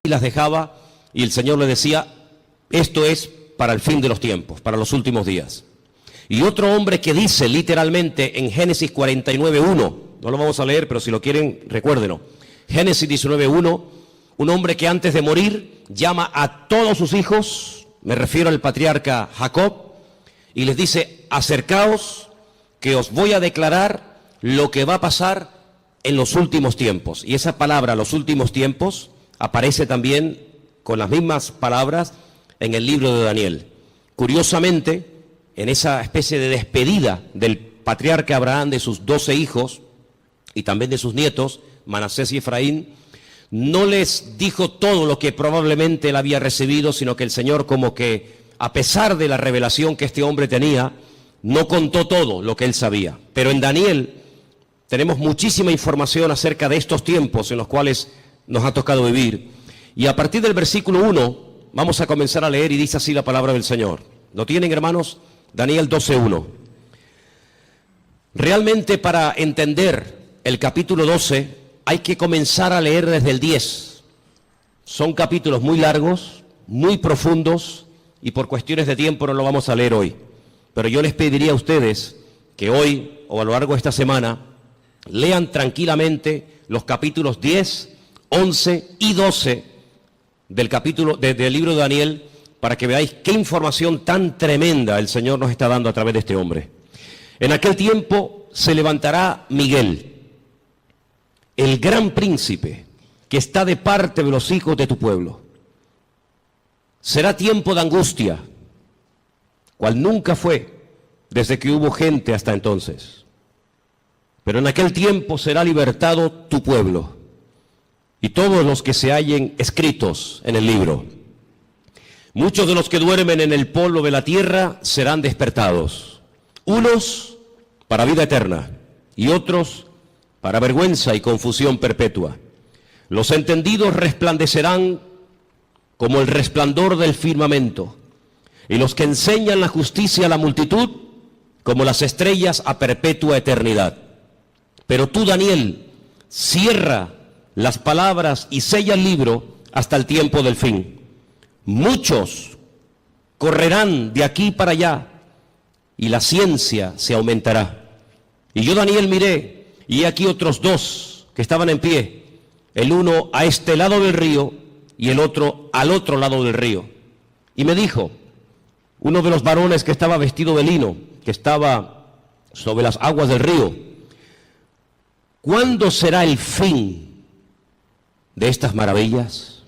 las dejaba y el Señor le decía, esto es para el fin de los tiempos, para los últimos días. Y otro hombre que dice literalmente en Génesis 49:1, no lo vamos a leer, pero si lo quieren, recuérdenlo. Génesis 19:1, un hombre que antes de morir llama a todos sus hijos, me refiero al patriarca Jacob, y les dice, acercaos, que os voy a declarar lo que va a pasar en los últimos tiempos. Y esa palabra, los últimos tiempos, aparece también con las mismas palabras en el libro de Daniel. Curiosamente, en esa especie de despedida del patriarca Abraham de sus 12 hijos y también de sus nietos, Manasés y Efraín, no les dijo todo lo que probablemente él había recibido, sino que el Señor, como que a pesar de la revelación que este hombre tenía, no contó todo lo que él sabía. Pero en Daniel tenemos muchísima información acerca de estos tiempos en los cuales nos ha tocado vivir. Y a partir del versículo 1 vamos a comenzar a leer y dice así la palabra del Señor. ¿Lo tienen, hermanos? Daniel 12:1. Realmente para entender el capítulo 12 hay que comenzar a leer desde el 10. Son capítulos muy largos, muy profundos, y por cuestiones de tiempo no lo vamos a leer hoy. Pero yo les pediría a ustedes que hoy o a lo largo de esta semana lean tranquilamente los capítulos 10, 11 y 12 del libro de Daniel, para que veáis qué información tan tremenda el Señor nos está dando a través de este hombre. En aquel tiempo se levantará Miguel, el gran príncipe, que está de parte de los hijos de tu pueblo. Será tiempo de angustia, cual nunca fue desde que hubo gente hasta entonces. Pero en aquel tiempo será libertado tu pueblo y todos los que se hallen escritos en el libro. Muchos de los que duermen en el polvo de la tierra serán despertados, unos para vida eterna y otros para vergüenza y confusión perpetua. Los entendidos resplandecerán como el resplandor del firmamento, y los que enseñan la justicia a la multitud como las estrellas a perpetua eternidad. Pero tú, Daniel, cierra las palabras y sella el libro hasta el tiempo del fin. Muchos correrán de aquí para allá y la ciencia se aumentará. Y yo, Daniel, miré, y aquí otros dos que estaban en pie, el uno a este lado del río y el otro al otro lado del río. Y me dijo, uno de los varones que estaba vestido de lino, que estaba sobre las aguas del río, ¿cuándo será el fin de estas maravillas?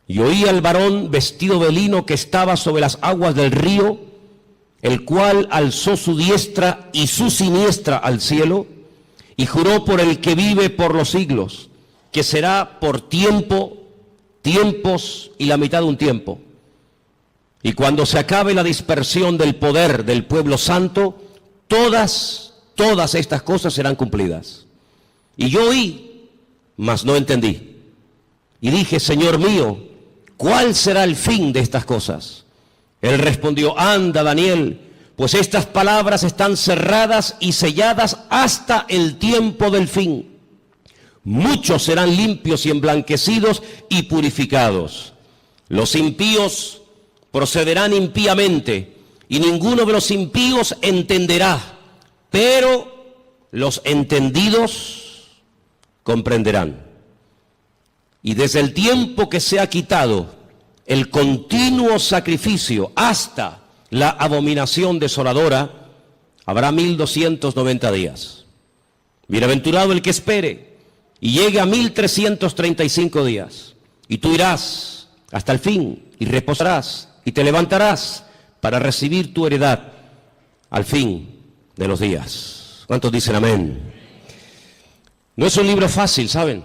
Y oí al varón vestido de lino que estaba sobre las aguas del río, el cual alzó su diestra y su siniestra al cielo, y juró por el que vive por los siglos, que será por tiempo, tiempos y la mitad de un tiempo. Y cuando se acabe la dispersión del poder del pueblo santo, todas estas cosas serán cumplidas. Y yo oí, mas no entendí. Y dije, Señor mío, ¿cuál será el fin de estas cosas? Él respondió, anda, Daniel, pues estas palabras están cerradas y selladas hasta el tiempo del fin. Muchos serán limpios y emblanquecidos y purificados. Los impíos procederán impíamente, y ninguno de los impíos entenderá, pero los entendidos comprenderán. Y desde el tiempo que se ha quitado el continuo sacrificio hasta la abominación desoladora, habrá 1290 días. Bienaventurado el que espere y llegue a 1335 días. Y tú irás hasta el fin y reposarás y te levantarás para recibir tu heredad al fin de los días. ¿Cuántos dicen amén? No es un libro fácil, ¿saben?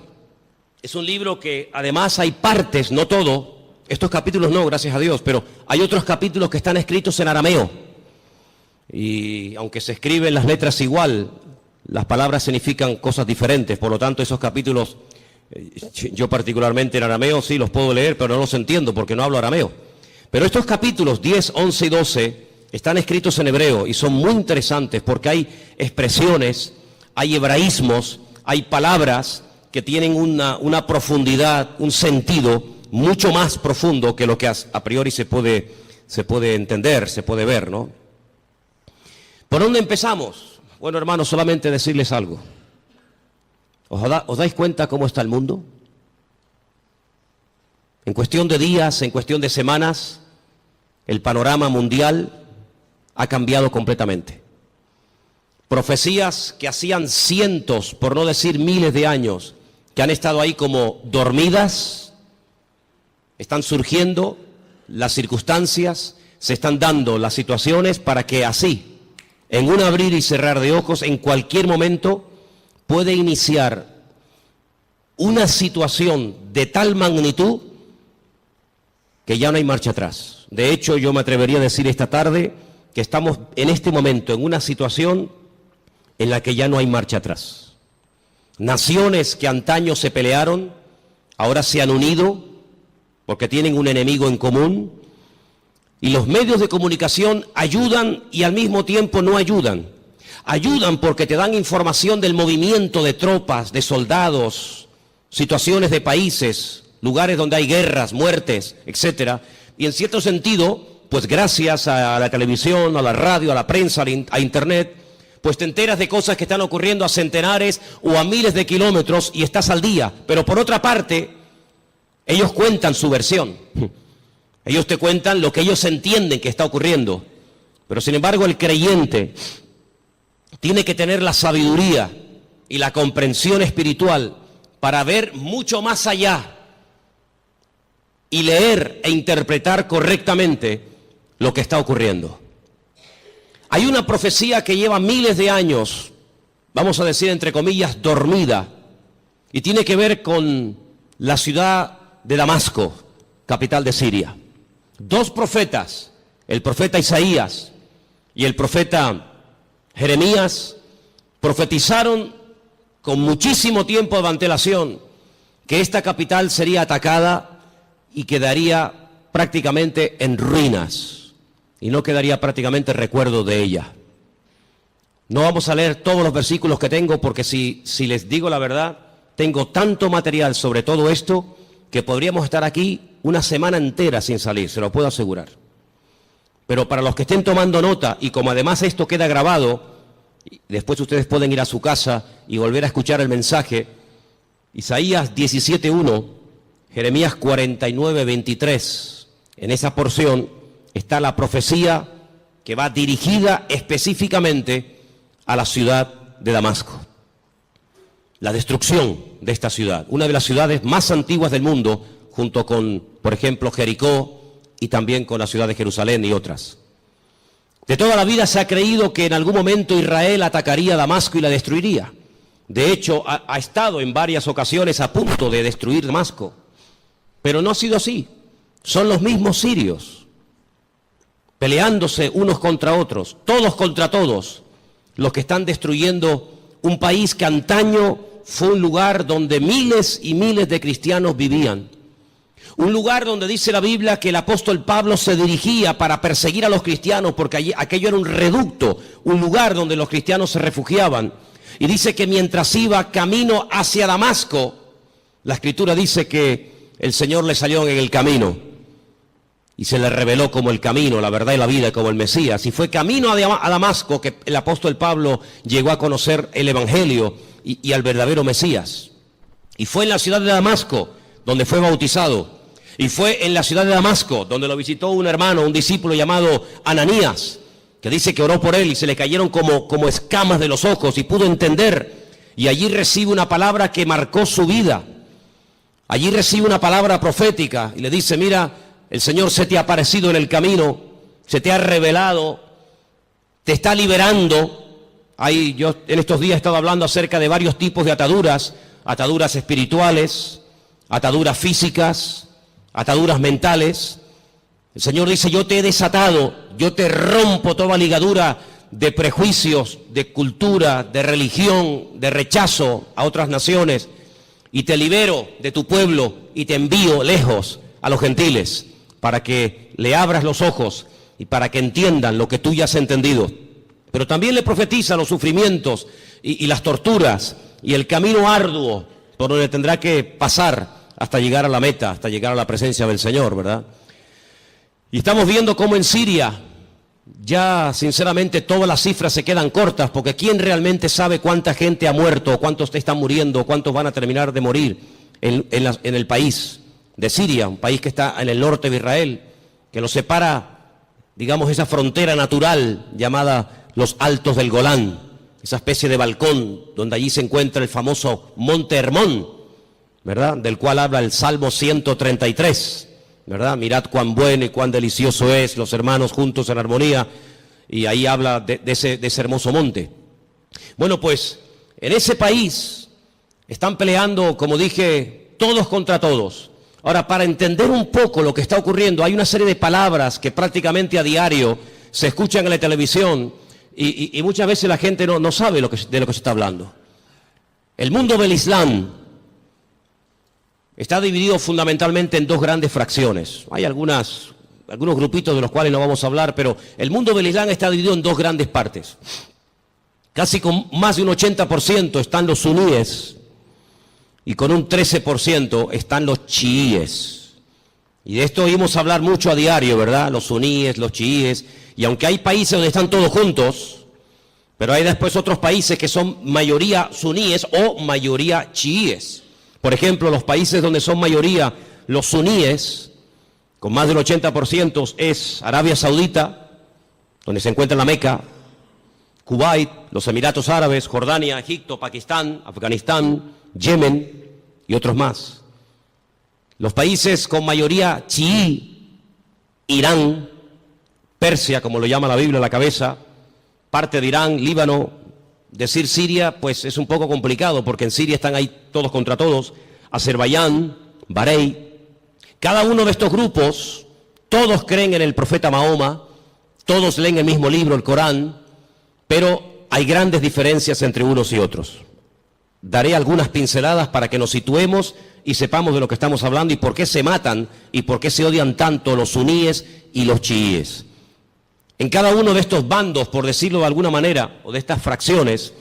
Es un libro que además hay partes, no todo. Estos capítulos no, gracias a Dios, pero hay otros capítulos que están escritos en arameo. Y aunque se escriben las letras igual, las palabras significan cosas diferentes. Por lo tanto, esos capítulos, yo particularmente en arameo sí los puedo leer, pero no los entiendo porque no hablo arameo. Pero estos capítulos 10, 11 y 12 están escritos en hebreo y son muy interesantes porque hay expresiones, hay hebraísmos, hay palabras que tienen una profundidad, un sentido mucho más profundo que lo que a priori se puede entender, se puede ver, ¿no? ¿Por dónde empezamos? Bueno, hermanos, solamente decirles algo. ¿Os dais cuenta cómo está el mundo? En cuestión de días, en cuestión de semanas, el panorama mundial ha cambiado completamente. Profecías que hacían cientos, por no decir miles de años, que han estado ahí como dormidas, están surgiendo las circunstancias, se están dando las situaciones para que así, en un abrir y cerrar de ojos, en cualquier momento, puede iniciar una situación de tal magnitud que ya no hay marcha atrás. De hecho, yo me atrevería a decir esta tarde que estamos en este momento en una situación en la que ya no hay marcha atrás. Naciones que antaño se pelearon, ahora se han unido porque tienen un enemigo en común, y los medios de comunicación ayudan y al mismo tiempo no ayudan. Ayudan porque te dan información del movimiento de tropas, de soldados, situaciones de países, lugares donde hay guerras, muertes, etcétera. Y en cierto sentido, pues gracias a la televisión, a la radio, a la prensa, a internet, pues te enteras de cosas que están ocurriendo a centenares o a miles de kilómetros y estás al día. Pero por otra parte, ellos cuentan su versión. Ellos te cuentan lo que ellos entienden que está ocurriendo. Pero sin embargo, el creyente tiene que tener la sabiduría y la comprensión espiritual para ver mucho más allá y leer e interpretar correctamente lo que está ocurriendo. Hay una profecía que lleva miles de años, vamos a decir entre comillas, dormida, y tiene que ver con la ciudad de Damasco, capital de Siria. Dos profetas, el profeta Isaías y el profeta Jeremías, profetizaron con muchísimo tiempo de antelación que esta capital sería atacada y quedaría prácticamente en ruinas y no quedaría prácticamente recuerdo de ella. No vamos a leer todos los versículos que tengo porque si les digo la verdad, tengo tanto material sobre todo esto que podríamos estar aquí una semana entera sin salir, se lo puedo asegurar. Pero para los que estén tomando nota, y como además esto queda grabado, después ustedes pueden ir a su casa y volver a escuchar el mensaje, Isaías 17:1, Jeremías 49:23, en esa porción está la profecía que va dirigida específicamente a la ciudad de Damasco. La destrucción de esta ciudad, una de las ciudades más antiguas del mundo, junto con, por ejemplo, Jericó y también con la ciudad de Jerusalén y otras. De toda la vida se ha creído que en algún momento Israel atacaría Damasco y la destruiría. De hecho, ha estado en varias ocasiones a punto de destruir Damasco. Pero no ha sido así. Son los mismos sirios, peleándose unos contra otros, todos contra todos, los que están destruyendo un país que antaño fue un lugar donde miles y miles de cristianos vivían. Un lugar donde dice la Biblia que el apóstol Pablo se dirigía para perseguir a los cristianos porque aquello era un reducto, un lugar donde los cristianos se refugiaban. Y dice que mientras iba camino hacia Damasco, la Escritura dice que el Señor le salió en el camino y se le reveló como el camino, la verdad y la vida, como el Mesías. Y fue camino a Damasco que el apóstol Pablo llegó a conocer el Evangelio y al verdadero Mesías. Y fue en la ciudad de Damasco donde fue bautizado. Y fue en la ciudad de Damasco donde lo visitó un hermano, un discípulo llamado Ananías, que dice que oró por él y se le cayeron como escamas de los ojos y pudo entender. Y allí recibe una palabra que marcó su vida. Allí recibe una palabra profética y le dice: mira, el Señor se te ha aparecido en el camino, se te ha revelado, te está liberando. Yo en estos días he estado hablando acerca de varios tipos de ataduras, ataduras espirituales, ataduras físicas, ataduras mentales. El Señor dice: yo te he desatado, yo te rompo toda ligadura de prejuicios, de cultura, de religión, de rechazo a otras naciones, y te libero de tu pueblo y te envío lejos a los gentiles para que le abras los ojos y para que entiendan lo que tú ya has entendido. Pero también le profetiza los sufrimientos y las torturas y el camino arduo por donde tendrá que pasar hasta llegar a la meta, hasta llegar a la presencia del Señor, ¿verdad? Y estamos viendo cómo en Siria ya sinceramente todas las cifras se quedan cortas, porque ¿quién realmente sabe cuánta gente ha muerto, cuántos están muriendo, cuántos van a terminar de morir en el país de Siria, un país que está en el norte de Israel, que lo separa, digamos, esa frontera natural llamada los Altos del Golán, esa especie de balcón donde allí se encuentra el famoso Monte Hermón, ¿verdad?, del cual habla el Salmo 133, ¿verdad? Mirad cuán bueno y cuán delicioso es los hermanos juntos en armonía, y ahí habla de ese hermoso monte. Bueno, pues en ese país están peleando, como dije, todos contra todos. Ahora, para entender un poco lo que está ocurriendo, hay una serie de palabras que prácticamente a diario se escuchan en la televisión y muchas veces la gente no sabe de lo que se está hablando. El mundo del Islam está dividido fundamentalmente en dos grandes fracciones. Hay algunos grupitos de los cuales no vamos a hablar, pero el mundo del Islam está dividido en dos grandes partes. Casi con más de un 80% están los suníes y con un 13% están los chiíes. Y de esto oímos hablar mucho a diario, ¿verdad? Los suníes, los chiíes. Y aunque hay países donde están todos juntos, pero hay después otros países que son mayoría suníes o mayoría chiíes. Por ejemplo, los países donde son mayoría los suníes, con más del 80%, es Arabia Saudita, donde se encuentra la Meca, Kuwait, los Emiratos Árabes, Jordania, Egipto, Pakistán, Afganistán, Yemen y otros más. Los países con mayoría chií, Irán, Persia, como lo llama la Biblia a la cabeza, parte de Irán, Líbano. Decir Siria, pues es un poco complicado, porque en Siria están ahí todos contra todos, Azerbaiyán, Bahrein. Cada uno de estos grupos, todos creen en el profeta Mahoma, todos leen el mismo libro, el Corán, pero hay grandes diferencias entre unos y otros. Daré algunas pinceladas para que nos situemos y sepamos de lo que estamos hablando y por qué se matan y por qué se odian tanto los suníes y los chiíes. En cada uno de estos bandos, por decirlo de alguna manera, o de estas fracciones,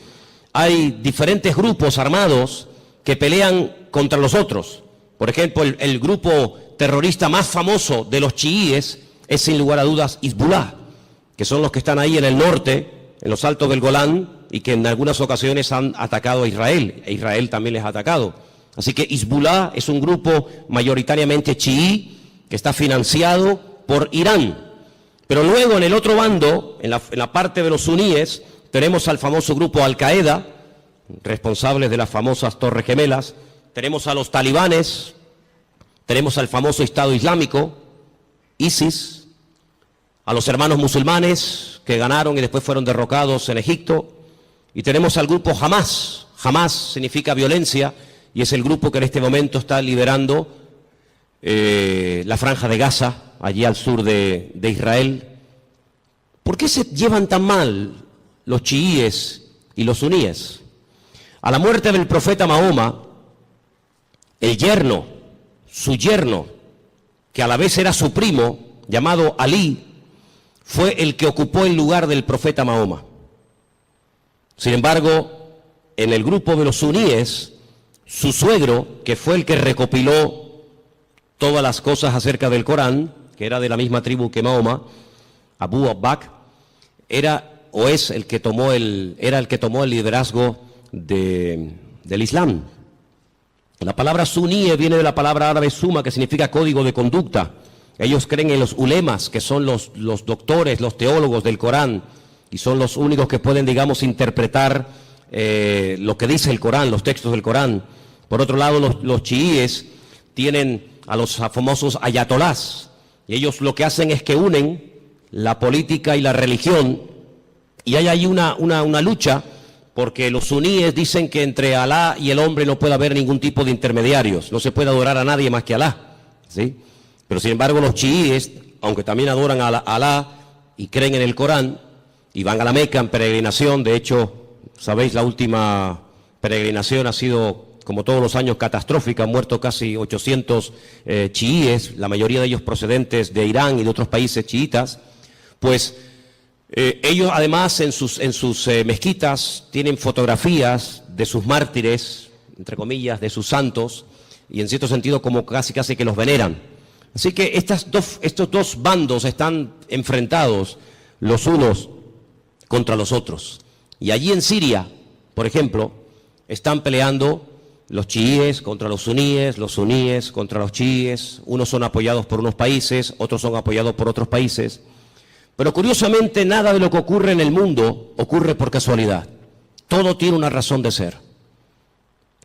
hay diferentes grupos armados que pelean contra los otros. Por ejemplo, el grupo terrorista más famoso de los chiíes es, sin lugar a dudas, Hezbollah, que son los que están ahí en el norte, en los Altos del Golán, y que en algunas ocasiones han atacado a Israel, e Israel también les ha atacado. Así que Hezbollah es un grupo mayoritariamente chií que está financiado por Irán. Pero luego en el otro bando, en la parte de los suníes, tenemos al famoso grupo Al-Qaeda, responsables de las famosas Torres Gemelas, tenemos a los talibanes, tenemos al famoso Estado Islámico, ISIS, a los hermanos musulmanes que ganaron y después fueron derrocados en Egipto, y tenemos al grupo Hamas. Hamas significa violencia y es el grupo que en este momento está liderando la franja de Gaza, allí al sur de Israel. ¿Por qué se llevan tan mal los chiíes y los suníes? A la muerte del profeta Mahoma, su yerno, que a la vez era su primo, llamado Alí, fue el que ocupó el lugar del profeta Mahoma. Sin embargo, en el grupo de los suníes, su suegro, que fue el que recopiló todas las cosas acerca del Corán, que era de la misma tribu que Mahoma, Abu Bakr, era el que tomó el liderazgo del Islam. La palabra suní viene de la palabra árabe suma, que significa código de conducta. Ellos creen en los ulemas, que son los doctores, los teólogos del Corán, y son los únicos que pueden, digamos, interpretar lo que dice el Corán, los textos del Corán. Por otro lado, los chiíes tienen a los famosos ayatolás, y ellos lo que hacen es que unen la política y la religión, y hay ahí una lucha, porque los suníes dicen que entre Alá y el hombre no puede haber ningún tipo de intermediarios, no se puede adorar a nadie más que a Alá, ¿sí? Pero sin embargo los chiíes, aunque también adoran a Alá y creen en el Corán, y van a la Meca en peregrinación. De hecho, sabéis, la última peregrinación ha sido, como todos los años, catastrófica. Han muerto casi 800 chiíes, la mayoría de ellos procedentes de Irán y de otros países chiitas. Pues ellos además en sus mezquitas tienen fotografías de sus mártires, entre comillas, de sus santos, y en cierto sentido como casi que los veneran. Así que estos dos bandos están enfrentados los unos contra los otros. Y allí en Siria, por ejemplo, están peleando los chiíes contra los suníes contra los chiíes. Unos son apoyados por unos países, otros son apoyados por otros países. Pero curiosamente nada de lo que ocurre en el mundo ocurre por casualidad. Todo tiene una razón de ser.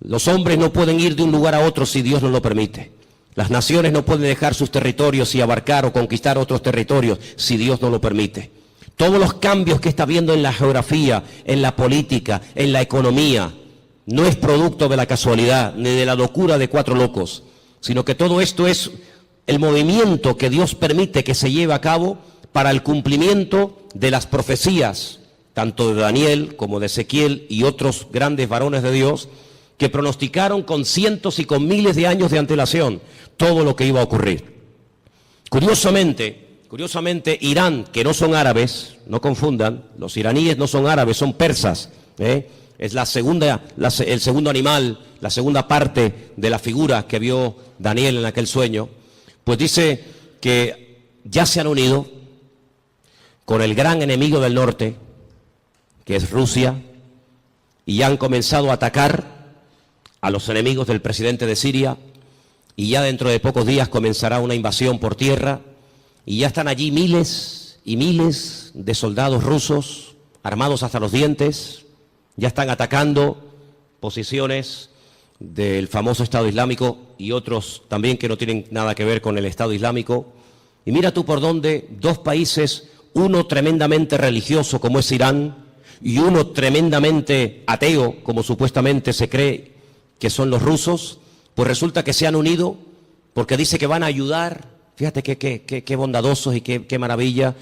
Los hombres no pueden ir de un lugar a otro si Dios no lo permite. Las naciones no pueden dejar sus territorios y abarcar o conquistar otros territorios si Dios no lo permite. Todos los cambios que está habiendo en la geografía, en la política, en la economía, no es producto de la casualidad ni de la locura de cuatro locos, sino que todo esto es el movimiento que Dios permite que se lleve a cabo para el cumplimiento de las profecías, tanto de Daniel como de Ezequiel y otros grandes varones de Dios, que pronosticaron con cientos y con miles de años de antelación todo lo que iba a ocurrir. Curiosamente, Irán, que no son árabes, no confundan, los iraníes no son árabes, son persas, es el segundo animal, la segunda parte de la figura que vio Daniel en aquel sueño, pues dice que ya se han unido con el gran enemigo del norte, que es Rusia, y ya han comenzado a atacar a los enemigos del presidente de Siria, y ya dentro de pocos días comenzará una invasión por tierra, y ya están allí miles y miles de soldados rusos, armados hasta los dientes, ya están atacando posiciones del famoso Estado Islámico y otros también que no tienen nada que ver con el Estado Islámico. Y mira tú por dónde dos países, uno tremendamente religioso como es Irán y uno tremendamente ateo como supuestamente se cree que son los rusos, pues resulta que se han unido porque dice que van a ayudar, fíjate qué bondadosos y qué maravilla,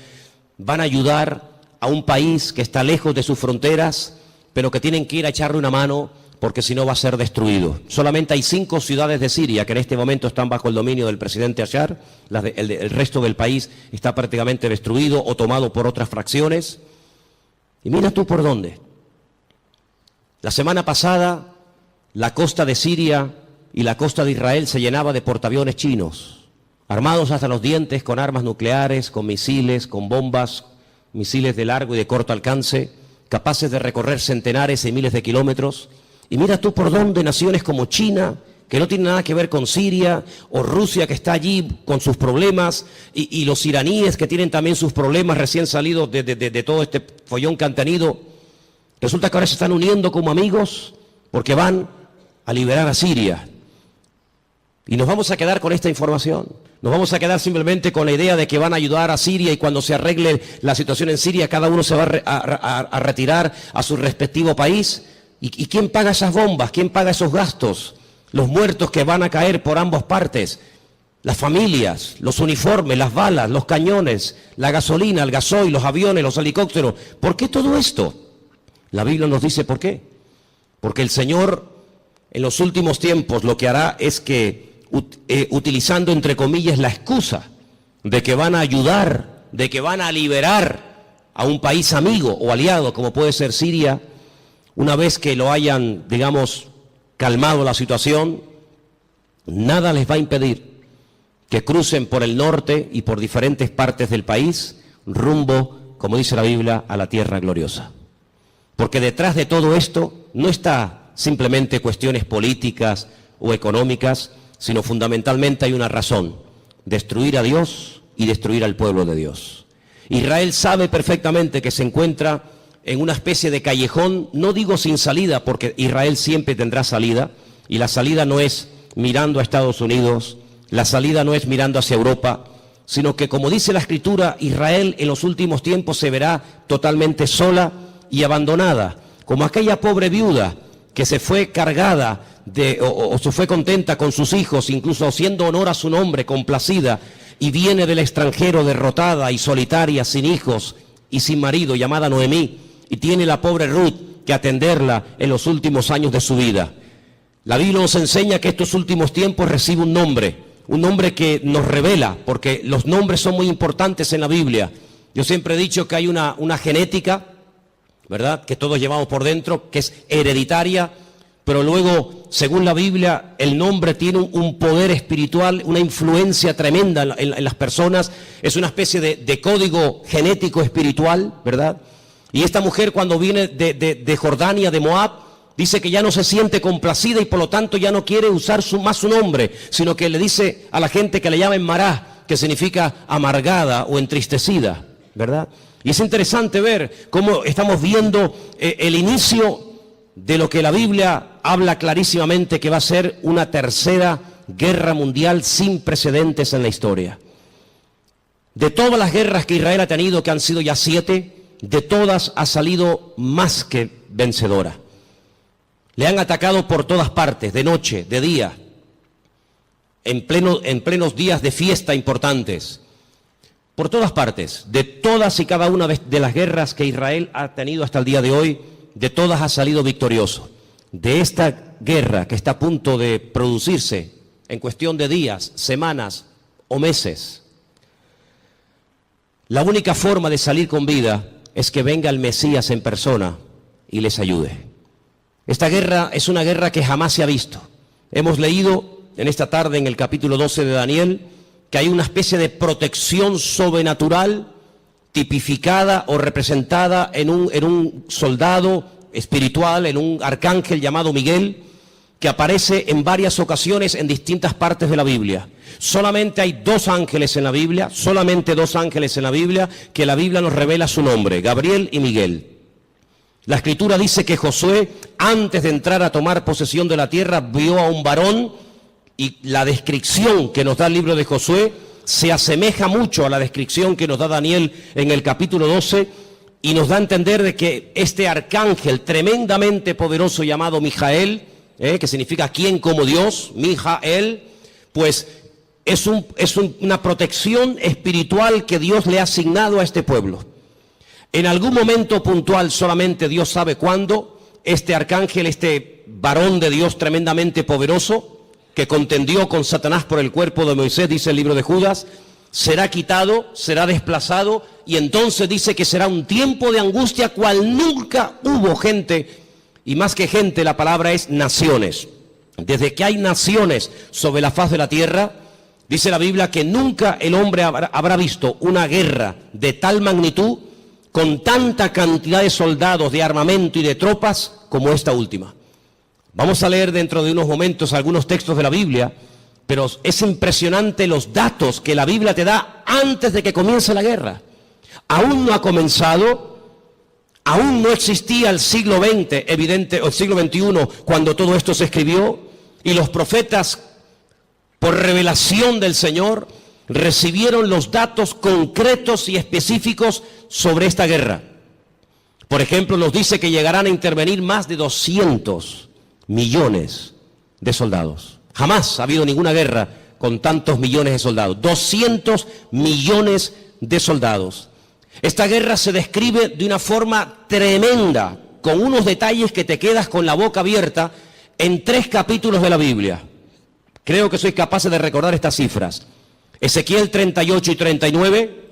van a ayudar a un país que está lejos de sus fronteras, pero que tienen que ir a echarle una mano porque si no va a ser destruido. Solamente hay 5 ciudades de Siria que en este momento están bajo el dominio del presidente Bashar, el resto del país está prácticamente destruido o tomado por otras fracciones. Y mira tú por dónde. La semana pasada la costa de Siria y la costa de Israel se llenaba de portaaviones chinos, armados hasta los dientes con armas nucleares, con misiles, con bombas, misiles de largo y de corto alcance, capaces de recorrer centenares y miles de kilómetros. Y mira tú por dónde naciones como China, que no tiene nada que ver con Siria, o Rusia, que está allí con sus problemas, y los iraníes, que tienen también sus problemas recién salidos de todo este follón que han tenido, resulta que ahora se están uniendo como amigos porque van a liberar a Siria. Y nos vamos a quedar con esta información. Nos vamos a quedar simplemente con la idea de que van a ayudar a Siria y cuando se arregle la situación en Siria, cada uno se va a retirar a su respectivo país. ¿Y quién paga esas bombas? ¿Quién paga esos gastos? Los muertos que van a caer por ambas partes, las familias, los uniformes, las balas, los cañones, la gasolina, el gasoil, los aviones, los helicópteros. ¿Por qué todo esto? La Biblia nos dice por qué. Porque el Señor en los últimos tiempos lo que hará es que, utilizando entre comillas la excusa de que van a ayudar, de que van a liberar a un país amigo o aliado como puede ser Siria, una vez que lo hayan, digamos, calmado la situación, nada les va a impedir que crucen por el norte y por diferentes partes del país rumbo, como dice la Biblia, a la tierra gloriosa. Porque detrás de todo esto no está simplemente cuestiones políticas o económicas, sino fundamentalmente hay una razón: destruir a Dios y destruir al pueblo de Dios. Israel sabe perfectamente que se encuentra en una especie de callejón, no digo sin salida, porque Israel siempre tendrá salida, y la salida no es mirando a Estados Unidos, la salida no es mirando hacia Europa, sino que, como dice la Escritura, Israel en los últimos tiempos se verá totalmente sola y abandonada, como aquella pobre viuda que se fue cargada o se fue contenta con sus hijos, incluso haciendo honor a su nombre, complacida, y viene del extranjero derrotada y solitaria, sin hijos y sin marido, llamada Noemí, y tiene la pobre Ruth que atenderla en los últimos años de su vida. La Biblia nos enseña que estos últimos tiempos recibe un nombre que nos revela, porque los nombres son muy importantes en la Biblia. Yo siempre he dicho que hay una genética, ¿verdad?, que todos llevamos por dentro, que es hereditaria, pero luego, según la Biblia, el nombre tiene un poder espiritual, una influencia tremenda en las personas. Es una especie de código genético espiritual, ¿verdad? Y esta mujer, cuando viene de Jordania, de Moab, dice que ya no se siente complacida y por lo tanto ya no quiere usar más su nombre, sino que le dice a la gente que le llamen Mará, que significa amargada o entristecida, ¿verdad? Y es interesante ver cómo estamos viendo el inicio de lo que la Biblia habla clarísimamente que va a ser una tercera guerra mundial sin precedentes en la historia. De todas las guerras que Israel ha tenido, que han sido ya 7, de todas ha salido más que vencedora. Le han atacado por todas partes, de noche, de día, en plenos días de fiesta importantes. Por todas partes, de todas y cada una de las guerras que Israel ha tenido hasta el día de hoy, de todas ha salido victorioso. De esta guerra que está a punto de producirse en cuestión de días, semanas o meses, la única forma de salir con vida es que venga el Mesías en persona y les ayude. Esta guerra es una guerra que jamás se ha visto. Hemos leído en esta tarde en el capítulo 12 de Daniel que hay una especie de protección sobrenatural tipificada o representada en un soldado espiritual, en un arcángel llamado Miguel, que aparece en varias ocasiones en distintas partes de la Biblia. Solamente hay 2 ángeles en la Biblia, solamente 2 ángeles en la Biblia, que la Biblia nos revela su nombre, Gabriel y Miguel. La Escritura dice que Josué, antes de entrar a tomar posesión de la tierra, vio a un varón, y la descripción que nos da el libro de Josué se asemeja mucho a la descripción que nos da Daniel en el capítulo 12, y nos da a entender de que este arcángel tremendamente poderoso llamado Mijael, que significa quien como Dios, Mijael, pues es una protección espiritual que Dios le ha asignado a este pueblo. En algún momento puntual, solamente Dios sabe cuándo, este arcángel, este varón de Dios tremendamente poderoso, que contendió con Satanás por el cuerpo de Moisés, dice el libro de Judas, será quitado, será desplazado, y entonces dice que será un tiempo de angustia cual nunca hubo gente, y más que gente la palabra es naciones. Desde que hay naciones sobre la faz de la tierra, dice la Biblia que nunca el hombre habrá visto una guerra de tal magnitud, con tanta cantidad de soldados, de armamento y de tropas como esta última. Vamos a leer dentro de unos momentos algunos textos de la Biblia, pero es impresionante los datos que la Biblia te da antes de que comience la guerra. Aún no ha comenzado, aún no existía el siglo XX, o el siglo XXI, cuando todo esto se escribió, y los profetas, por revelación del Señor, recibieron los datos concretos y específicos sobre esta guerra. Por ejemplo, nos dice que llegarán a intervenir más de 200 millones de soldados. Jamás ha habido ninguna guerra con tantos millones de soldados. 200 millones de soldados. Esta guerra se describe de una forma tremenda, con unos detalles que te quedas con la boca abierta en 3 capítulos de la Biblia. Creo que sois capaces de recordar estas cifras. Ezequiel 38 y 39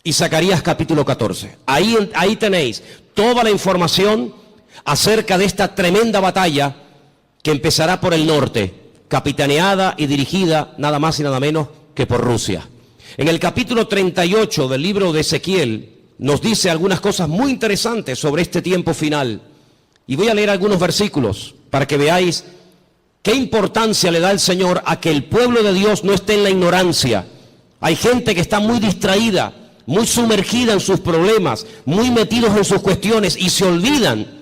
y Zacarías capítulo 14. Ahí tenéis toda la información acerca de esta tremenda batalla que empezará por el norte, capitaneada y dirigida nada más y nada menos que por Rusia. En el capítulo 38 del libro de Ezequiel nos dice algunas cosas muy interesantes sobre este tiempo final. Y voy a leer algunos versículos para que veáis qué importancia le da el Señor a que el pueblo de Dios no esté en la ignorancia. Hay gente que está muy distraída, muy sumergida en sus problemas, muy metidos en sus cuestiones y se olvidan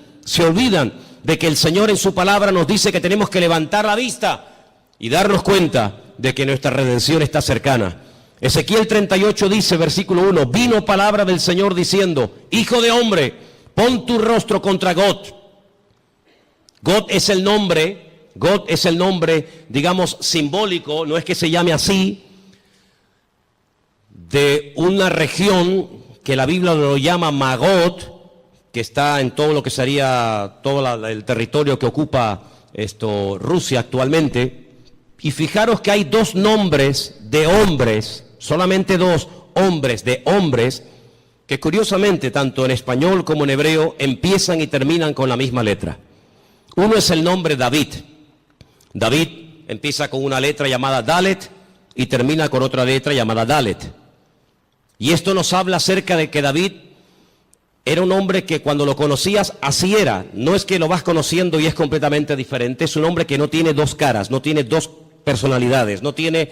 de que el Señor en su palabra nos dice que tenemos que levantar la vista y darnos cuenta de que nuestra redención está cercana. Ezequiel 38 dice, versículo 1, vino palabra del Señor diciendo, hijo de hombre, pon tu rostro contra Gog. Gog es el nombre, digamos, simbólico, no es que se llame así, de una región que la Biblia lo llama Magog, que está en todo lo que sería todo el territorio que ocupa Rusia actualmente. Y fijaros que hay 2 nombres de hombres, solamente 2 hombres de hombres, que curiosamente tanto en español como en hebreo empiezan y terminan con la misma letra. Uno es el nombre David. David empieza con una letra llamada Dalet y termina con otra letra llamada Dalet. Y esto nos habla acerca de que David era un hombre que cuando lo conocías así era. No es que lo vas conociendo y es completamente diferente. Es un hombre que no tiene dos caras, no tiene dos personalidades, no tiene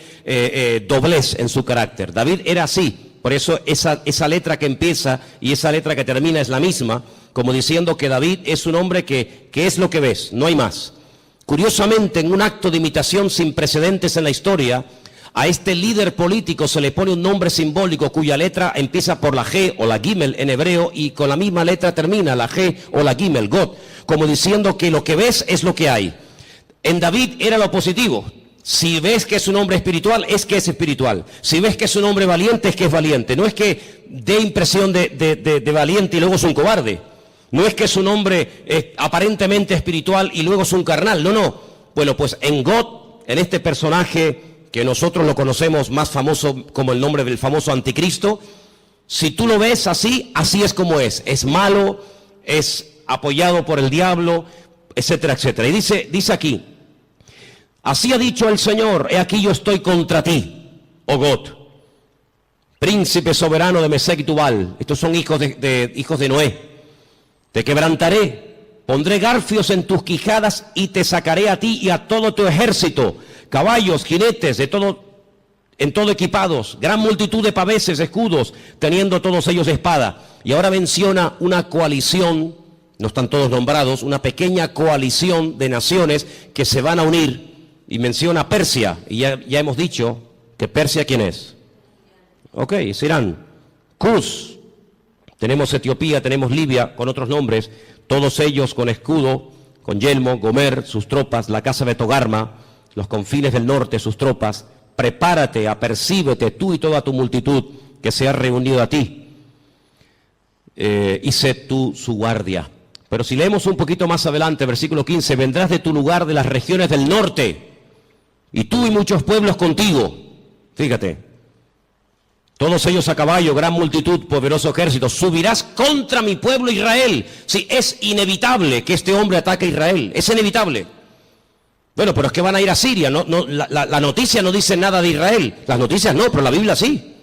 doblez en su carácter. David era así. Por eso esa letra que empieza y esa letra que termina es la misma, como diciendo que David es un hombre que es lo que ves, no hay más. Curiosamente, en un acto de imitación sin precedentes en la historia, a este líder político se le pone un nombre simbólico cuya letra empieza por la G o la Gimel en hebreo y con la misma letra termina la G o la Gimel, God, como diciendo que lo que ves es lo que hay. En David era lo positivo. Si ves que es un hombre espiritual, es que es espiritual. Si ves que es un hombre valiente, es que es valiente. No es que dé impresión de valiente y luego es un cobarde. No es que es un hombre aparentemente espiritual y luego es un carnal. No, no. Bueno, pues en God, en este personaje que nosotros lo conocemos más famoso como el nombre del famoso anticristo, si tú lo ves así, así es como es. Es malo, es apoyado por el diablo, etcétera, etcétera. Y dice aquí, así ha dicho el Señor, he aquí yo estoy contra ti, oh God, príncipe soberano de Mesec y Tubal. Estos son hijos de Noé. Te quebrantaré, pondré garfios en tus quijadas y te sacaré a ti y a todo tu ejército, caballos, jinetes, en todo equipados, gran multitud de paveses, escudos, teniendo todos ellos espada. Y ahora menciona una coalición, no están todos nombrados, una pequeña coalición de naciones que se van a unir. Y menciona Persia, y ya hemos dicho que Persia, ¿quién es? Ok, es Irán. Cus, tenemos Etiopía, tenemos Libia, con otros nombres, todos ellos con escudo, con yelmo, Gomer, sus tropas, la casa de Togarma, los confines del norte, sus tropas. Prepárate, apercíbete tú y toda tu multitud que se ha reunido a ti, y sé tú su guardia. Pero si leemos un poquito más adelante, versículo 15, vendrás de tu lugar de las regiones del norte, y tú y muchos pueblos contigo. Fíjate, todos ellos a caballo, gran multitud, poderoso ejército. Subirás contra mi pueblo Israel. Sí, es inevitable que este hombre ataque a Israel, es inevitable. Bueno, pero es que van a ir a Siria. La noticia no dice nada de Israel. Las noticias no, pero la Biblia sí.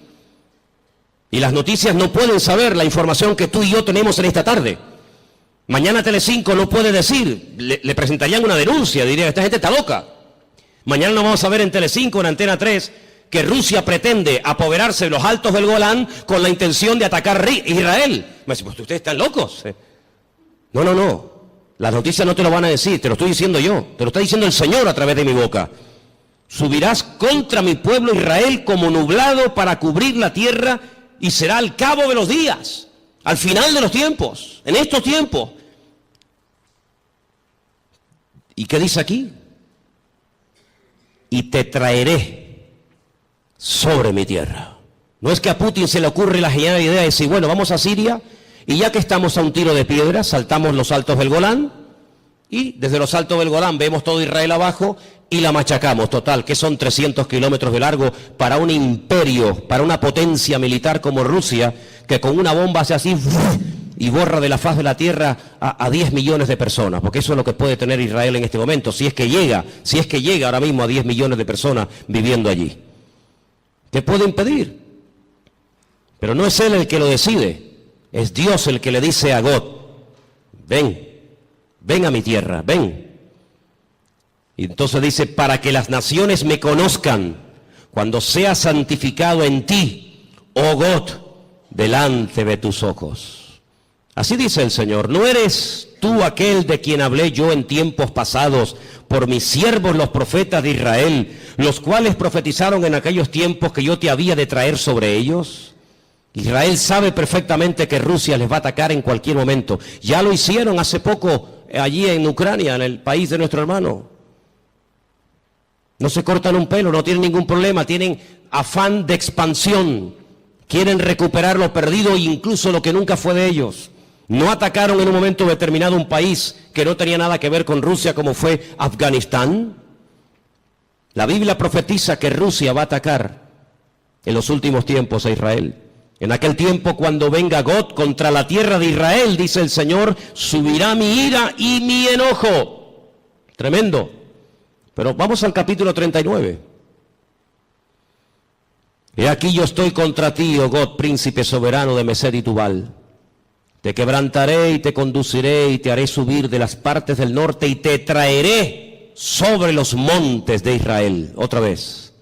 Y las noticias no pueden saber la información que tú y yo tenemos en esta tarde. Mañana Telecinco no puede decir, le presentarían una denuncia, dirían, esta gente está loca. Mañana no vamos a ver en Telecinco, en Antena 3, que Rusia pretende apoderarse de los altos del Golán con la intención de atacar Israel. Me dice, pues ustedes están locos. No, no, no. Las noticias no te lo van a decir, te lo estoy diciendo yo, te lo está diciendo el Señor a través de mi boca. Subirás contra mi pueblo Israel como nublado para cubrir la tierra y será al cabo de los días, al final de los tiempos, en estos tiempos. ¿Y qué dice aquí? Y te traeré sobre mi tierra. No es que a Putin se le ocurre la genial idea de decir, bueno, vamos a Siria y ya que estamos a un tiro de piedra, saltamos los altos del Golán y desde los altos del Golán vemos todo Israel abajo y la machacamos. Total, que son 300 kilómetros de largo para un imperio, para una potencia militar como Rusia, que con una bomba hace así y borra de la faz de la tierra a 10 millones de personas, porque eso es lo que puede tener Israel en este momento, si es que llega ahora mismo a 10 millones de personas viviendo allí. ¿Qué puede impedir? Pero no es él el que lo decide, es Dios el que le dice a God, ven a mi tierra, ven. Y entonces dice, para que las naciones me conozcan, cuando sea santificado en ti, oh God, delante de tus ojos. Así dice el Señor, ¿no eres tú aquel de quien hablé yo en tiempos pasados por mis siervos los profetas de Israel, los cuales profetizaron en aquellos tiempos que yo te había de traer sobre ellos? Israel sabe perfectamente que Rusia les va a atacar en cualquier momento. Ya lo hicieron hace poco allí en Ucrania, en el país de nuestro hermano. No se cortan un pelo, no tienen ningún problema, tienen afán de expansión. Quieren recuperar lo perdido e incluso lo que nunca fue de ellos. No atacaron en un momento determinado un país que no tenía nada que ver con Rusia, como fue Afganistán. La Biblia profetiza que Rusia va a atacar en los últimos tiempos a Israel. En aquel tiempo, cuando venga God contra la tierra de Israel, dice el Señor, subirá mi ira y mi enojo. Tremendo. Pero vamos al capítulo 39. He aquí yo estoy contra ti, oh God, príncipe soberano de Mesed y Tubal. Te quebrantaré y te conduciré y te haré subir de las partes del norte y te traeré sobre los montes de Israel. Otra vez.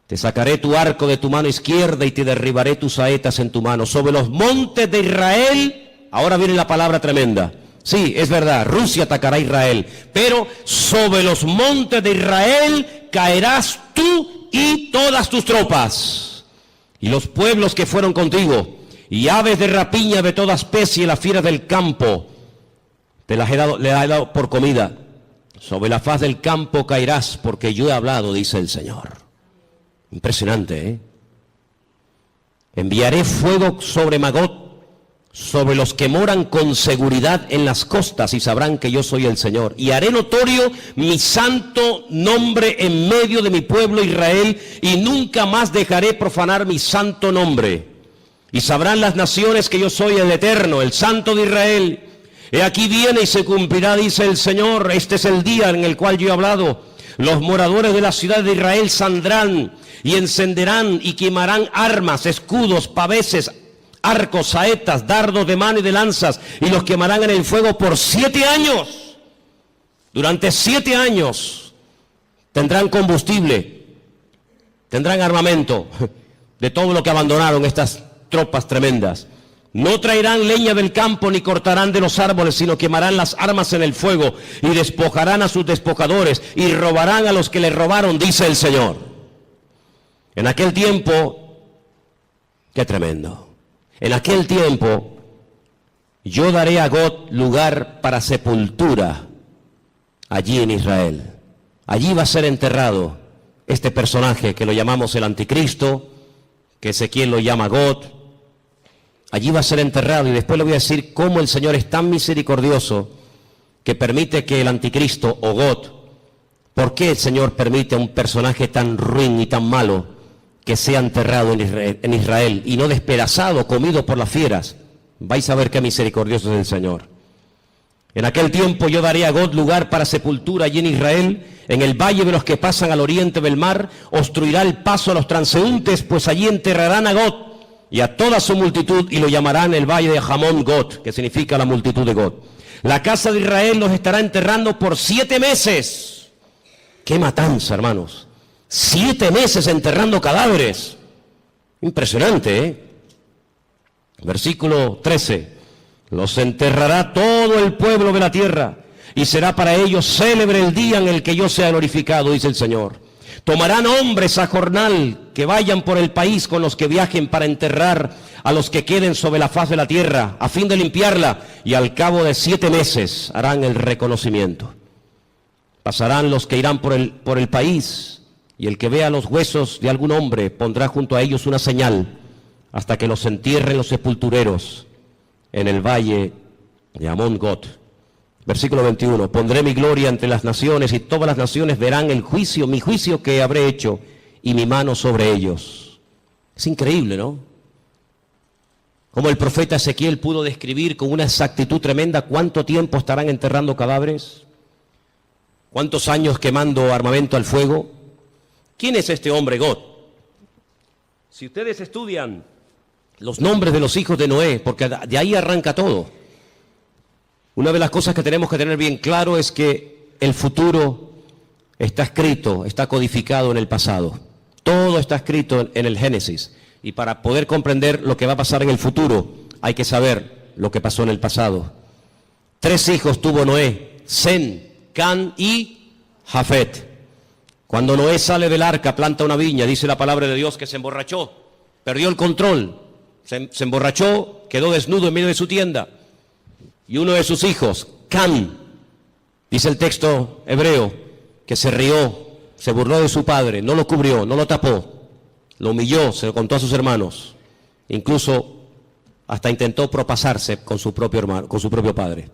Te sacaré tu arco de tu mano izquierda y te derribaré tus saetas en tu mano. Sobre los montes de Israel, ahora viene la palabra tremenda. Sí, es verdad, Rusia atacará a Israel, pero sobre los montes de Israel caerás tú y todas tus tropas, y los pueblos que fueron contigo, y aves de rapiña de toda especie, las fieras del campo, te las he dado por comida. Sobre la faz del campo caerás, porque yo he hablado, dice el Señor. Impresionante, ¿eh? Enviaré fuego sobre Magot, sobre los que moran con seguridad en las costas, y sabrán que yo soy el Señor. Y haré notorio mi santo nombre en medio de mi pueblo Israel, y nunca más dejaré profanar mi santo nombre. Y sabrán las naciones que yo soy el Eterno, el Santo de Israel. He aquí viene y se cumplirá, dice el Señor. Este es el día en el cual yo he hablado. Los moradores de la ciudad de Israel saldrán y encenderán y quemarán armas, escudos, paveses, arcos, saetas, dardos de mano y de lanzas, y los quemarán en el fuego por 7 años. Durante 7 años tendrán combustible, tendrán armamento de todo lo que abandonaron estas tropas tremendas. No traerán leña del campo ni cortarán de los árboles, sino quemarán las armas en el fuego y despojarán a sus despojadores y robarán a los que les robaron, dice el Señor. En aquel tiempo, qué tremendo. En aquel tiempo, yo daré a God lugar para sepultura allí en Israel. Allí va a ser enterrado este personaje que lo llamamos el anticristo, que Ezequiel lo llama God. Allí va a ser enterrado, y después le voy a decir cómo el Señor es tan misericordioso que permite que el anticristo o God, ¿por qué el Señor permite a un personaje tan ruin y tan malo que sea enterrado en Israel y no despedazado, comido por las fieras? Vais a ver qué misericordioso es el Señor. En aquel tiempo yo daré a God lugar para sepultura allí en Israel, en el valle de los que pasan al oriente del mar, obstruirá el paso a los transeúntes, pues allí enterrarán a God y a toda su multitud, y lo llamarán el valle de Hamón God, que significa la multitud de God. La casa de Israel los estará enterrando por 7 meses. ¡Qué matanza, hermanos! 7 meses enterrando cadáveres. Impresionante, ¿eh? Versículo 13. Los enterrará todo el pueblo de la tierra, y será para ellos célebre el día en el que yo sea glorificado, dice el Señor. Tomarán hombres a jornal que vayan por el país con los que viajen para enterrar a los que queden sobre la faz de la tierra, a fin de limpiarla, y al cabo de 7 meses harán el reconocimiento. Pasarán los que irán por el país, y el que vea los huesos de algún hombre pondrá junto a ellos una señal, hasta que los entierren los sepultureros en el valle de Hamón God. Versículo 21, pondré mi gloria entre las naciones, y todas las naciones verán el juicio, mi juicio que habré hecho, y mi mano sobre ellos. Es increíble, ¿no? Como el profeta Ezequiel pudo describir con una exactitud tremenda cuánto tiempo estarán enterrando cadáveres, cuántos años quemando armamento al fuego. ¿Quién es este hombre God? Si ustedes estudian los nombres de los hijos de Noé, porque de ahí arranca todo. Una de las cosas que tenemos que tener bien claro es que el futuro está escrito, está codificado en el pasado. Todo está escrito en el Génesis. Y para poder comprender lo que va a pasar en el futuro, hay que saber lo que pasó en el pasado. 3 hijos tuvo Noé: Sem, Can y Jafet. Cuando Noé sale del arca, planta una viña, dice la palabra de Dios que se emborrachó, perdió el control, se emborrachó, quedó desnudo en medio de su tienda. Y uno de sus hijos, Can, dice el texto hebreo, que se rió, se burló de su padre, no lo cubrió, no lo tapó, lo humilló, se lo contó a sus hermanos, incluso hasta intentó propasarse con su propio hermano, con su propio padre.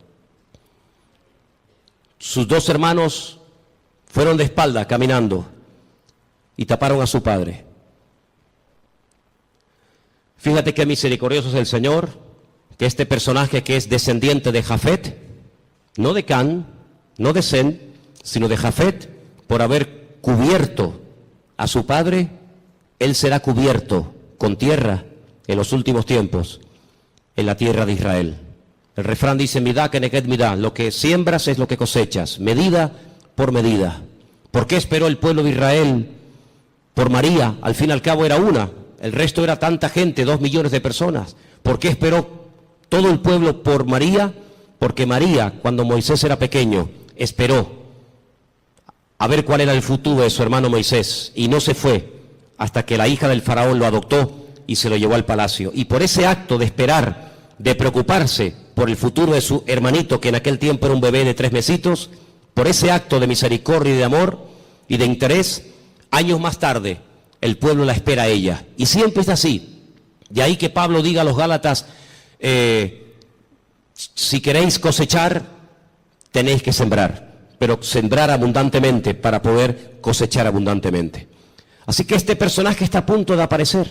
Sus 2 hermanos fueron de espalda caminando y taparon a su padre. Fíjate qué misericordioso es el Señor, que este personaje que es descendiente de Jafet, no de Can, no de Sem, sino de Jafet, por haber cubierto a su padre, él será cubierto con tierra en los últimos tiempos, en la tierra de Israel. El refrán dice, midá keneged midá, lo que siembras es lo que cosechas, medida por medida. ¿Por qué esperó el pueblo de Israel por María? Al fin y al cabo era una, el resto era tanta gente, 2 millones de personas. ¿Por qué esperó todo el pueblo por María? Porque María, cuando Moisés era pequeño, esperó a ver cuál era el futuro de su hermano Moisés, y no se fue hasta que la hija del faraón lo adoptó y se lo llevó al palacio. Y por ese acto de esperar, de preocuparse por el futuro de su hermanito, que en aquel tiempo era un bebé de 3 mesitos, por ese acto de misericordia y de amor y de interés, años más tarde, el pueblo la espera a ella. Y siempre es así. De ahí que Pablo diga a los Gálatas, si queréis cosechar, tenéis que sembrar, pero sembrar abundantemente para poder cosechar abundantemente. Así que este personaje está a punto de aparecer.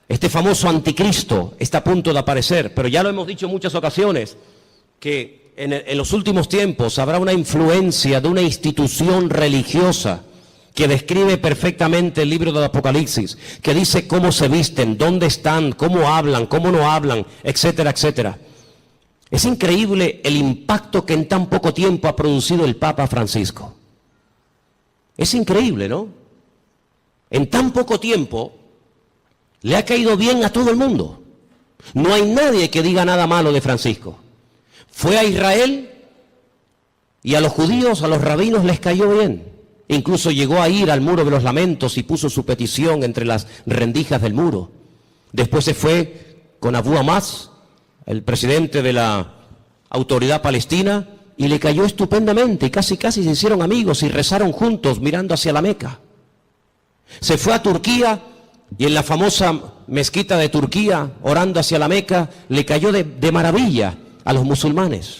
Este famoso anticristo está a punto de aparecer, pero ya lo hemos dicho en muchas ocasiones, que en los últimos tiempos habrá una influencia de una institución religiosa que describe perfectamente el libro del Apocalipsis, que dice cómo se visten, dónde están, cómo hablan, cómo no hablan, etcétera, etcétera. Es increíble el impacto que en tan poco tiempo ha producido el Papa Francisco. Es increíble, ¿no? En tan poco tiempo le ha caído bien a todo el mundo. No hay nadie que diga nada malo de Francisco. Fue a Israel y a los judíos, a los rabinos les cayó bien. Incluso llegó a ir al muro de los lamentos y puso su petición entre las rendijas del muro. Después se fue con Abu Hamas, el presidente de la autoridad palestina, y le cayó estupendamente y casi se hicieron amigos y rezaron juntos mirando hacia la Meca. Se fue a Turquía y en la famosa mezquita de Turquía, orando hacia la Meca, le cayó de maravilla a los musulmanes.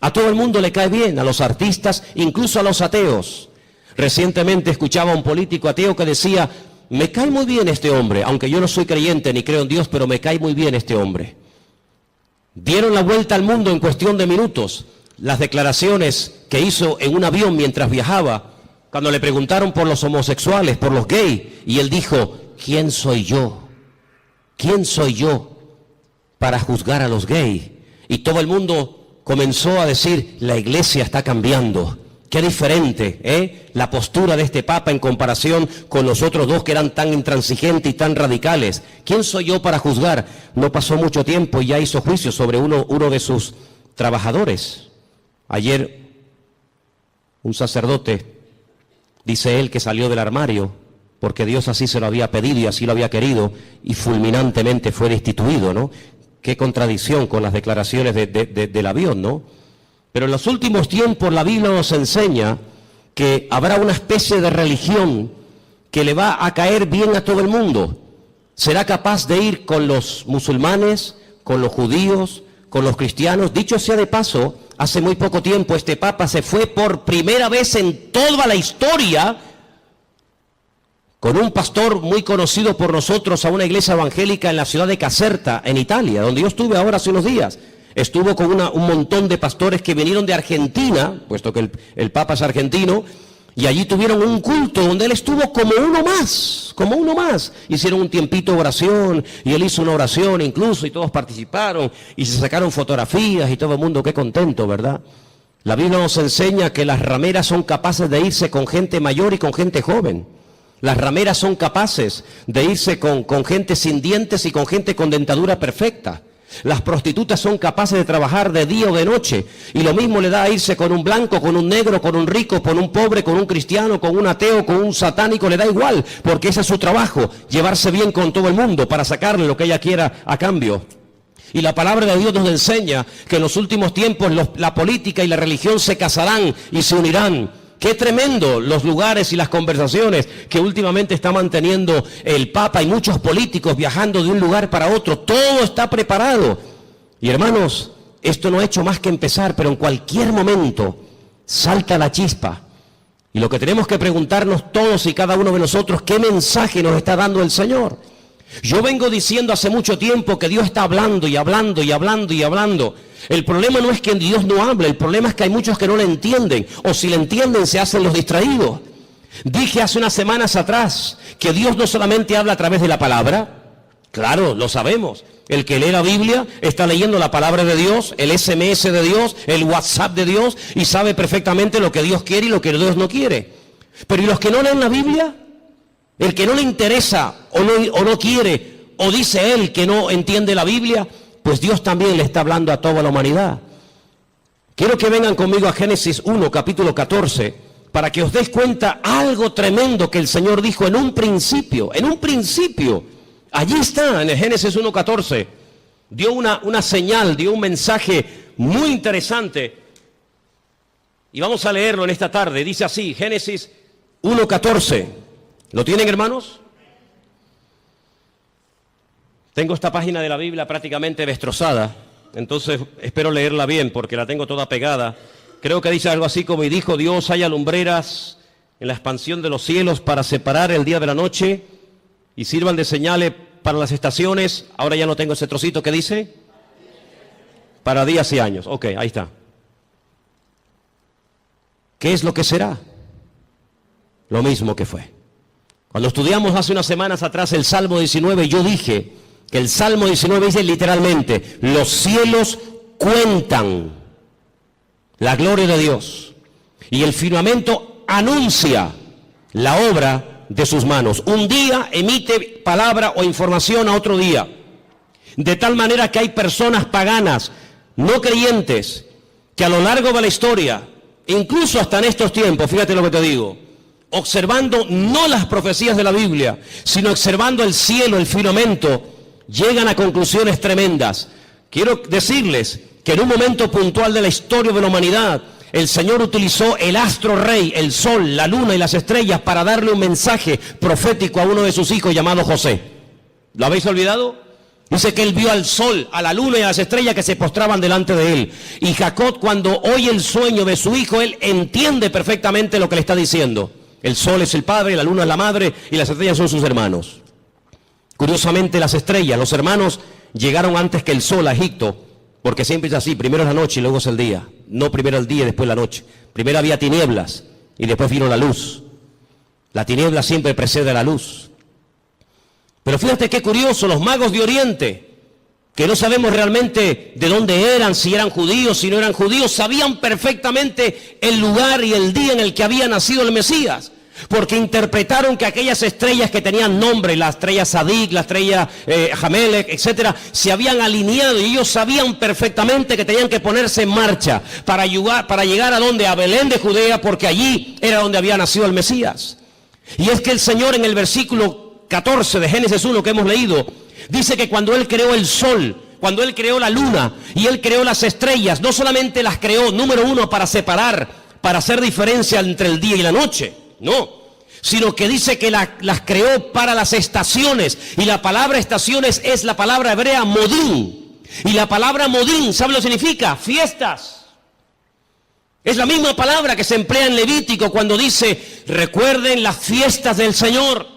A todo el mundo le cae bien, a los artistas, incluso a los ateos. Recientemente escuchaba a un político ateo que decía, me cae muy bien este hombre, aunque yo no soy creyente ni creo en Dios, pero me cae muy bien este hombre. Dieron la vuelta al mundo en cuestión de minutos las declaraciones que hizo en un avión mientras viajaba, cuando le preguntaron por los homosexuales, por los gays, y él dijo, ¿quién soy yo? ¿Quién soy yo para juzgar a los gays? Y todo el mundo comenzó a decir, la iglesia está cambiando. Qué diferente, la postura de este Papa en comparación con los otros dos que eran tan intransigentes y tan radicales. ¿Quién soy yo para juzgar? No pasó mucho tiempo y ya hizo juicio sobre uno de sus trabajadores. Ayer un sacerdote, dice él, que salió del armario porque Dios así se lo había pedido y así lo había querido, y fulminantemente fue destituido, ¿no? Qué contradicción con las declaraciones del avión, ¿no? Pero en los últimos tiempos la Biblia nos enseña que habrá una especie de religión que le va a caer bien a todo el mundo. Será capaz de ir con los musulmanes, con los judíos, con los cristianos. Dicho sea de paso, hace muy poco tiempo este Papa se fue por primera vez en toda la historia con un pastor muy conocido por nosotros a una iglesia evangélica en la ciudad de Caserta, en Italia, donde yo estuve ahora hace unos días. Estuvo con un montón de pastores que vinieron de Argentina, puesto que el Papa es argentino, y allí tuvieron un culto donde él estuvo como uno más. Hicieron un tiempito de oración, y él hizo una oración incluso, y todos participaron, y se sacaron fotografías, y todo el mundo, qué contento, ¿verdad? La Biblia nos enseña que las rameras son capaces de irse con gente mayor y con gente joven. Las rameras son capaces de irse con gente sin dientes y con gente con dentadura perfecta. Las prostitutas son capaces de trabajar de día o de noche, y lo mismo le da a irse con un blanco, con un negro, con un rico, con un pobre, con un cristiano, con un ateo, con un satánico, le da igual, porque ese es su trabajo, llevarse bien con todo el mundo para sacarle lo que ella quiera a cambio. Y la palabra de Dios nos enseña que en los últimos tiempos la política y la religión se casarán y se unirán. Qué tremendo los lugares y las conversaciones que últimamente está manteniendo el Papa y muchos políticos viajando de un lugar para otro. Todo está preparado. Y hermanos, esto no ha hecho más que empezar, pero en cualquier momento salta la chispa. Y lo que tenemos que preguntarnos todos y cada uno de nosotros, ¿qué mensaje nos está dando el Señor? Yo vengo diciendo hace mucho tiempo que Dios está hablando y hablando y hablando y hablando. El problema no es que Dios no hable, el problema es que hay muchos que no le entienden, o si le entienden se hacen los distraídos. Dije hace unas semanas atrás que Dios no solamente habla a través de la palabra, claro, lo sabemos. El que lee la Biblia está leyendo la palabra de Dios, el SMS de Dios, el WhatsApp de Dios, y sabe perfectamente lo que Dios quiere y lo que Dios no quiere. Pero ¿y los que no leen la Biblia? El que no le interesa o no quiere, o dice él que no entiende la Biblia, pues Dios también le está hablando a toda la humanidad. Quiero que vengan conmigo a Génesis 1, capítulo 14, para que os des cuenta algo tremendo que el Señor dijo en un principio. Allí está, en el Génesis 1, 14. Dio una señal, dio un mensaje muy interesante. Y vamos a leerlo en esta tarde. Dice así, Génesis 1, 14. ¿Lo tienen, hermanos? Tengo esta página de la Biblia prácticamente destrozada, entonces espero leerla bien porque la tengo toda pegada. Creo que dice algo así como: y dijo Dios, haya lumbreras en la expansión de los cielos para separar el día de la noche y sirvan de señales para las estaciones. Ahora ya no tengo ese trocito que dice. Para días y años. Ok, ahí está. ¿Qué es lo que será? Lo mismo que fue. Cuando estudiamos hace unas semanas atrás el Salmo 19, yo dije que el Salmo 19 dice literalmente: los cielos cuentan la gloria de Dios y el firmamento anuncia la obra de sus manos. Un día emite palabra o información a otro día, de tal manera que hay personas paganas, no creyentes, que a lo largo de la historia, incluso hasta en estos tiempos, fíjate lo que te digo, observando no las profecías de la Biblia, sino observando el cielo, el firmamento, llegan a conclusiones tremendas. Quiero decirles que en un momento puntual de la historia de la humanidad, el Señor utilizó el astro rey, el sol, la luna y las estrellas para darle un mensaje profético a uno de sus hijos llamado José. ¿Lo habéis olvidado? Dice que él vio al sol, a la luna y a las estrellas que se postraban delante de él. Y Jacob, cuando oye el sueño de su hijo, él entiende perfectamente lo que le está diciendo. El sol es el padre, la luna es la madre y las estrellas son sus hermanos. Curiosamente, las estrellas, los hermanos, llegaron antes que el sol a Egipto, porque siempre es así: primero es la noche y luego es el día. No primero el día y después la noche. Primero había tinieblas y después vino la luz. La tiniebla siempre precede a la luz. Pero fíjate qué curioso, los magos de Oriente, que no sabemos realmente de dónde eran, si eran judíos, si no eran judíos, sabían perfectamente el lugar y el día en el que había nacido el Mesías. Porque interpretaron que aquellas estrellas que tenían nombre, la estrella Sadik, la estrella Jamelec, etcétera, se habían alineado y ellos sabían perfectamente que tenían que ponerse en marcha para llegar a donde, a Belén de Judea, porque allí era donde había nacido el Mesías. Y es que el Señor en el versículo 14 de Génesis 1 que hemos leído, dice que cuando Él creó el sol, cuando Él creó la luna y Él creó las estrellas, no solamente las creó, número uno, para separar, para hacer diferencia entre el día y la noche, no, sino que dice que las creó para las estaciones. Y la palabra estaciones es la palabra hebrea modín. Y la palabra modín, ¿sabe lo que significa? Fiestas. Es la misma palabra que se emplea en Levítico cuando dice: recuerden las fiestas del Señor.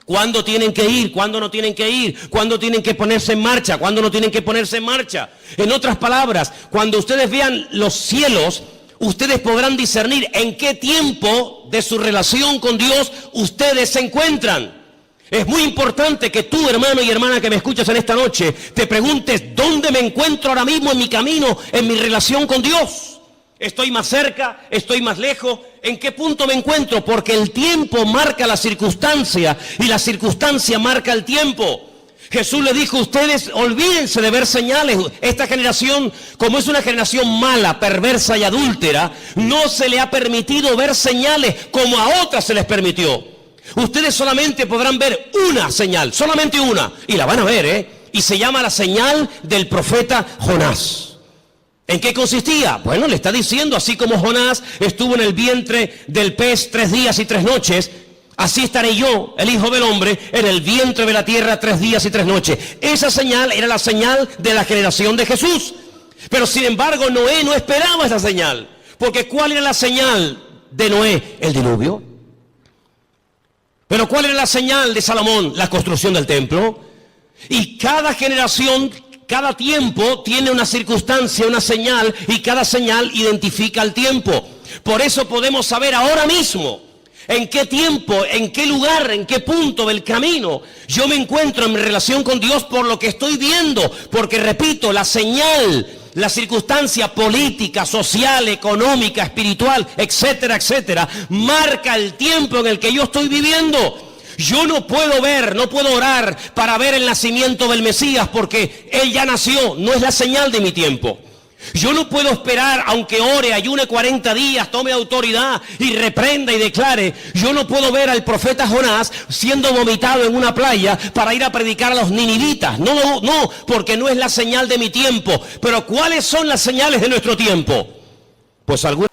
¿Cuándo tienen que ir? ¿Cuándo no tienen que ir? ¿Cuándo tienen que ponerse en marcha? ¿Cuándo no tienen que ponerse en marcha? En otras palabras, cuando ustedes vean los cielos, ustedes podrán discernir en qué tiempo de su relación con Dios ustedes se encuentran. Es muy importante que tú, hermano y hermana que me escuchas en esta noche, te preguntes: ¿dónde me encuentro ahora mismo en mi camino, en mi relación con Dios? ¿Estoy más cerca? ¿Estoy más lejos? ¿En qué punto me encuentro? Porque el tiempo marca la circunstancia y la circunstancia marca el tiempo. Jesús le dijo: ustedes olvídense de ver señales. Esta generación, como es una generación mala, perversa y adúltera, no se le ha permitido ver señales como a otras se les permitió. Ustedes solamente podrán ver una señal, solamente una, y la van a ver, y se llama la señal del profeta Jonás. ¿En qué consistía? Bueno, le está diciendo: así como Jonás estuvo en el vientre del pez 3 días y 3 noches, así estaré yo, el Hijo del Hombre, en el vientre de la tierra 3 días y 3 noches. Esa señal era la señal de la generación de Jesús. Pero sin embargo, Noé no esperaba esa señal. Porque ¿cuál era la señal de Noé? El diluvio. Pero ¿cuál era la señal de Salomón? La construcción del templo. Y cada generación cada tiempo tiene una circunstancia, una señal, y cada señal identifica el tiempo. Por eso podemos saber ahora mismo en qué tiempo, en qué lugar, en qué punto del camino yo me encuentro en mi relación con Dios por lo que estoy viendo. Porque repito, la señal, la circunstancia política, social, económica, espiritual, etcétera, etcétera, marca el tiempo en el que yo estoy viviendo. Yo no puedo ver, no puedo orar para ver el nacimiento del Mesías porque Él ya nació, no es la señal de mi tiempo. Yo no puedo esperar, aunque ore, ayune 40 días, tome autoridad y reprenda y declare. Yo no puedo ver al profeta Jonás siendo vomitado en una playa para ir a predicar a los ninivitas. No, porque no es la señal de mi tiempo. Pero ¿cuáles son las señales de nuestro tiempo? Pues algunas